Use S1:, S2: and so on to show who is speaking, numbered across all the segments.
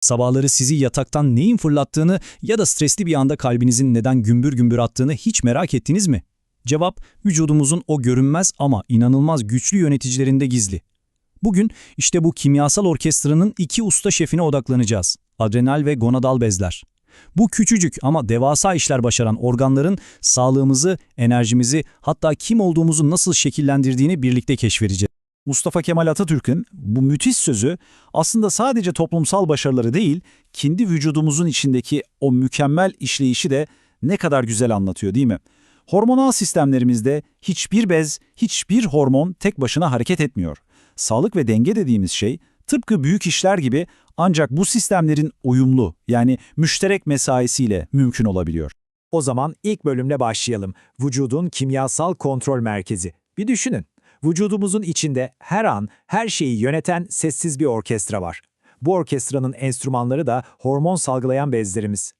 S1: Sabahları sizi yataktan neyin fırlattığını ya da stresli bir anda kalbinizin neden gümbür gümbür attığını hiç merak ettiniz mi? Cevap, vücudumuzun o görünmez ama inanılmaz güçlü yöneticilerinde gizli. Bugün işte bu kimyasal orkestranın iki usta şefine odaklanacağız. Adrenal ve gonadal bezler. Bu küçücük ama devasa işler başaran organların sağlığımızı, enerjimizi, hatta kim olduğumuzu nasıl şekillendirdiğini birlikte keşfedeceğiz.
S2: Mustafa Kemal Atatürk'ün bu müthiş sözü aslında sadece toplumsal başarıları değil, kendi vücudumuzun içindeki o mükemmel işleyişi de ne kadar güzel anlatıyor, değil mi? Hormonal sistemlerimizde hiçbir bez, hiçbir hormon tek başına hareket etmiyor. Sağlık ve denge dediğimiz şey tıpkı büyük işler gibi ancak bu sistemlerin uyumlu, yani müşterek mesaisiyle mümkün olabiliyor.
S3: O zaman ilk bölümle başlayalım. Vücudun kimyasal kontrol merkezi. Bir düşünün. Vücudumuzun içinde her an her şeyi yöneten sessiz bir orkestra var. Bu orkestranın enstrümanları da hormon salgılayan bezlerimiz.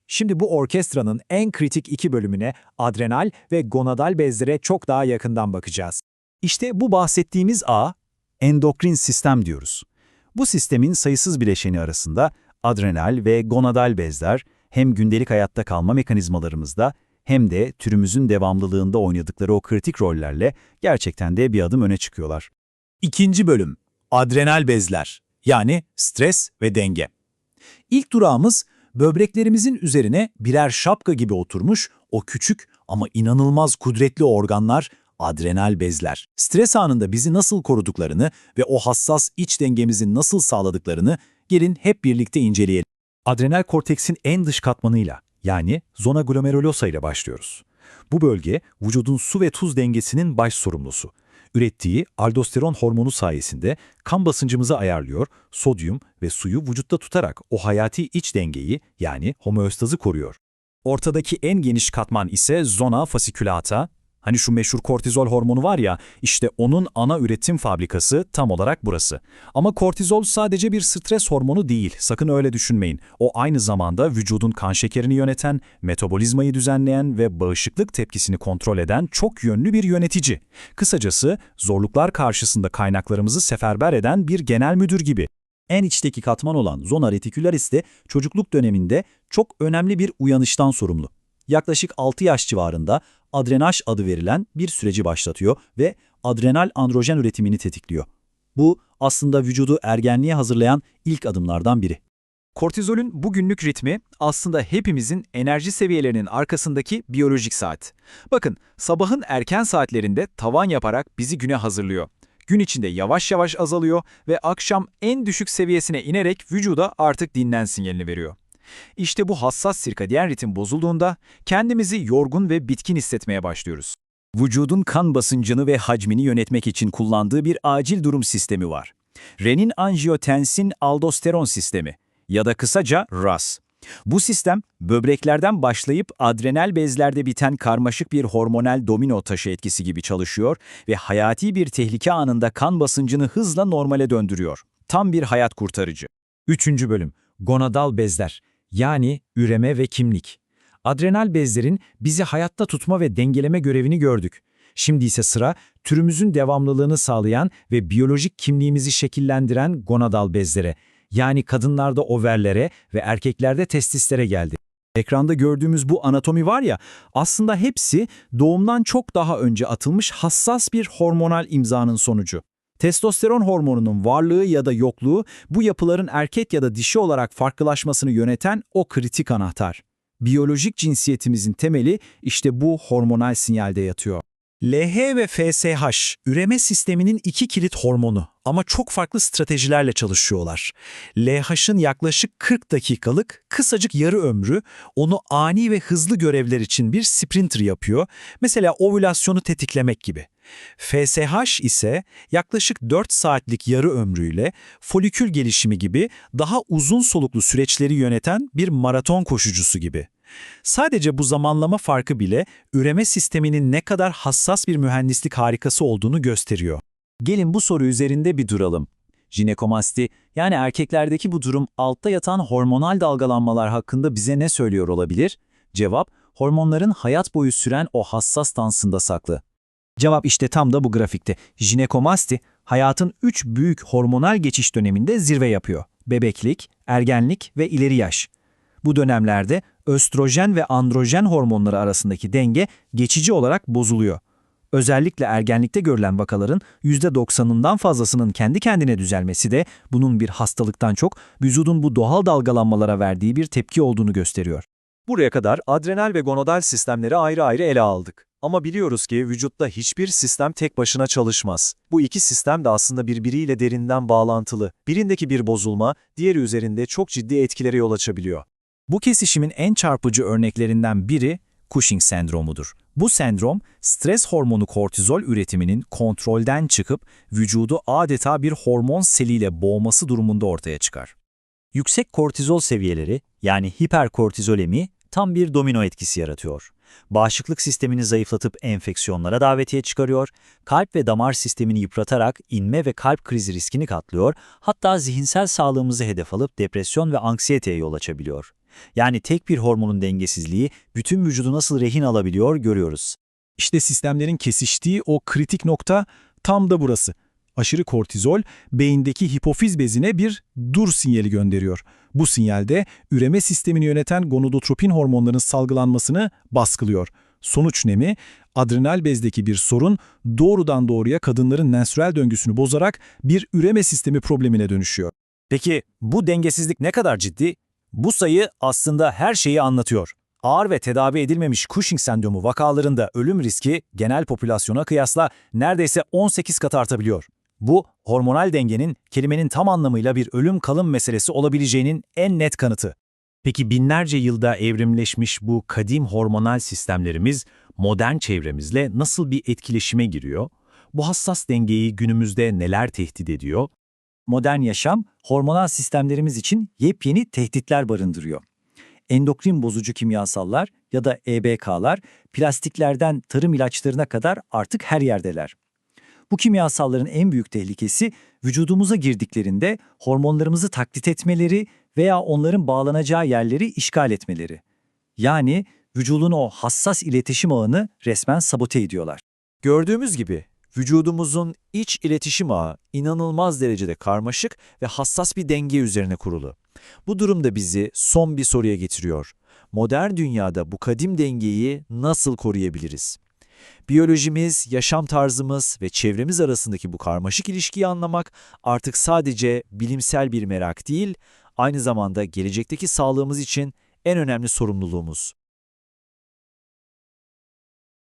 S3: Şimdi bu orkestranın en kritik iki bölümüne, adrenal ve gonadal bezlere çok daha yakından bakacağız.
S2: İşte bu bahsettiğimiz ağ, endokrin sistem diyoruz. Bu sistemin sayısız bileşeni arasında adrenal ve gonadal bezler hem gündelik hayatta kalma mekanizmalarımızda hem de türümüzün devamlılığında oynadıkları o kritik rollerle gerçekten de bir adım öne çıkıyorlar. İkinci bölüm, adrenal bezler, yani stres ve denge. İlk durağımız, böbreklerimizin üzerine birer şapka gibi oturmuş o küçük ama inanılmaz kudretli organlar, adrenal bezler. Stres anında bizi nasıl koruduklarını ve o hassas iç dengemizi nasıl sağladıklarını gelin hep birlikte inceleyelim. Adrenal korteksin en dış katmanıyla, yani zona glomerulosa ile başlıyoruz. Bu bölge, vücudun su ve tuz dengesinin baş sorumlusu. Ürettiği aldosteron hormonu sayesinde kan basıncımızı ayarlıyor, sodyum ve suyu vücutta tutarak o hayati iç dengeyi, yani homeostazı koruyor. Ortadaki en geniş katman ise zona fasciculata. Hani şu meşhur kortizol hormonu var ya, işte onun ana üretim fabrikası tam olarak burası. Ama kortizol sadece bir stres hormonu değil, sakın öyle düşünmeyin. O aynı zamanda vücudun kan şekerini yöneten, metabolizmayı düzenleyen ve bağışıklık tepkisini kontrol eden çok yönlü bir yönetici. Kısacası zorluklar karşısında kaynaklarımızı seferber eden bir genel müdür gibi. En içteki katman olan zona reticularis de çocukluk döneminde çok önemli bir uyanıştan sorumlu. Yaklaşık 6 yaş civarında adrenaj adı verilen bir süreci başlatıyor ve adrenal androjen üretimini tetikliyor. Bu aslında vücudu ergenliğe hazırlayan ilk adımlardan biri.
S4: Kortizolün bu günlük ritmi aslında hepimizin enerji seviyelerinin arkasındaki biyolojik saat. Bakın, sabahın erken saatlerinde tavan yaparak bizi güne hazırlıyor. Gün içinde yavaş yavaş azalıyor ve akşam en düşük seviyesine inerek vücuda artık dinlen sinyalini veriyor. İşte bu hassas sirkadiyen ritim bozulduğunda kendimizi yorgun ve bitkin hissetmeye başlıyoruz.
S2: Vücudun kan basıncını ve hacmini yönetmek için kullandığı bir acil durum sistemi var. Renin-angiotensin-aldosteron sistemi ya da kısaca RAS. Bu sistem, böbreklerden başlayıp adrenal bezlerde biten karmaşık bir hormonal domino taşı etkisi gibi çalışıyor ve hayati bir tehlike anında kan basıncını hızla normale döndürüyor. Tam bir hayat kurtarıcı.
S3: Üçüncü bölüm, gonadal bezler, yani üreme ve kimlik. Adrenal bezlerin bizi hayatta tutma ve dengeleme görevini gördük. Şimdi ise sıra türümüzün devamlılığını sağlayan ve biyolojik kimliğimizi şekillendiren gonadal bezlere, yani kadınlarda overlere ve erkeklerde testislere geldi.
S2: Ekranda gördüğümüz bu anatomi var ya, aslında hepsi doğumdan çok daha önce atılmış hassas bir hormonal imzanın sonucu. Testosteron hormonunun varlığı ya da yokluğu bu yapıların erkek ya da dişi olarak farklılaşmasını yöneten o kritik anahtar. Biyolojik cinsiyetimizin temeli işte bu hormonal sinyalde yatıyor. LH ve FSH, üreme sisteminin iki kilit hormonu ama çok farklı stratejilerle çalışıyorlar. LH'ın yaklaşık 40 dakikalık kısacık yarı ömrü onu ani ve hızlı görevler için bir sprinter yapıyor, mesela ovülasyonu tetiklemek gibi. FSH ise yaklaşık 4 saatlik yarı ömrüyle folikül gelişimi gibi daha uzun soluklu süreçleri yöneten bir maraton koşucusu gibi. Sadece bu zamanlama farkı bile üreme sisteminin ne kadar hassas bir mühendislik harikası olduğunu gösteriyor. Gelin bu soru üzerinde bir duralım. Jinekomasti, yani erkeklerdeki bu durum altta yatan hormonal dalgalanmalar hakkında bize ne söylüyor olabilir? Cevap, hormonların hayat boyu süren o hassas dansında saklı. Cevap işte tam da bu grafikte. Jinekomasti, hayatın 3 büyük hormonal geçiş döneminde zirve yapıyor. Bebeklik, ergenlik ve ileri yaş. Bu dönemlerde östrojen ve androjen hormonları arasındaki denge geçici olarak bozuluyor. Özellikle ergenlikte görülen vakaların %90'ından fazlasının kendi kendine düzelmesi de bunun bir hastalıktan çok vücudun bu doğal dalgalanmalara verdiği bir tepki olduğunu gösteriyor.
S5: Buraya kadar adrenal ve gonadal sistemleri ayrı ayrı ele aldık. Ama biliyoruz ki vücutta hiçbir sistem tek başına çalışmaz. Bu iki sistem de aslında birbiriyle derinden bağlantılı. Birindeki bir bozulma, diğeri üzerinde çok ciddi etkilere yol açabiliyor.
S2: Bu kesişimin en çarpıcı örneklerinden biri Cushing sendromudur. Bu sendrom, stres hormonu kortizol üretiminin kontrolden çıkıp vücudu adeta bir hormon seliyle boğması durumunda ortaya çıkar. Yüksek kortizol seviyeleri, yani hiperkortizolemi, tam bir domino etkisi yaratıyor. Bağışıklık sistemini zayıflatıp enfeksiyonlara davetiye çıkarıyor, kalp ve damar sistemini yıpratarak inme ve kalp krizi riskini katlıyor, hatta zihinsel sağlığımızı hedef alıp depresyon ve anksiyeteye yol açabiliyor. Yani tek bir hormonun dengesizliği bütün vücudu nasıl rehin alabiliyor görüyoruz.
S1: İşte sistemlerin kesiştiği o kritik nokta tam da burası. Aşırı kortizol, beyindeki hipofiz bezine bir dur sinyali gönderiyor. Bu sinyalde üreme sistemini yöneten gonadotropin hormonlarının salgılanmasını baskılıyor. Sonuç ne mi? Adrenal bezdeki bir sorun doğrudan doğruya kadınların menstrüel döngüsünü bozarak bir üreme sistemi problemine dönüşüyor.
S2: Peki bu dengesizlik ne kadar ciddi? Bu sayı aslında her şeyi anlatıyor. Ağır ve tedavi edilmemiş Cushing sendromu vakalarında ölüm riski genel popülasyona kıyasla neredeyse 18 kat artabiliyor. Bu, hormonal dengenin kelimenin tam anlamıyla bir ölüm kalım meselesi olabileceğinin en net kanıtı.
S6: Peki binlerce yılda evrimleşmiş bu kadim hormonal sistemlerimiz modern çevremizle nasıl bir etkileşime giriyor? Bu hassas dengeyi günümüzde neler tehdit ediyor?
S2: Modern yaşam, hormonal sistemlerimiz için yepyeni tehditler barındırıyor. Endokrin bozucu kimyasallar ya da EBK'lar, plastiklerden tarım ilaçlarına kadar artık her yerdeler. Bu kimyasalların en büyük tehlikesi vücudumuza girdiklerinde hormonlarımızı taklit etmeleri veya onların bağlanacağı yerleri işgal etmeleri. Yani vücudun o hassas iletişim ağını resmen sabote ediyorlar.
S5: Gördüğümüz gibi vücudumuzun iç iletişim ağı inanılmaz derecede karmaşık ve hassas bir denge üzerine kurulu. Bu durum da bizi son bir soruya getiriyor. Modern dünyada bu kadim dengeyi nasıl koruyabiliriz? Biyolojimiz, yaşam tarzımız ve çevremiz arasındaki bu karmaşık ilişkiyi anlamak artık sadece bilimsel bir merak değil, aynı zamanda gelecekteki sağlığımız için en önemli sorumluluğumuz.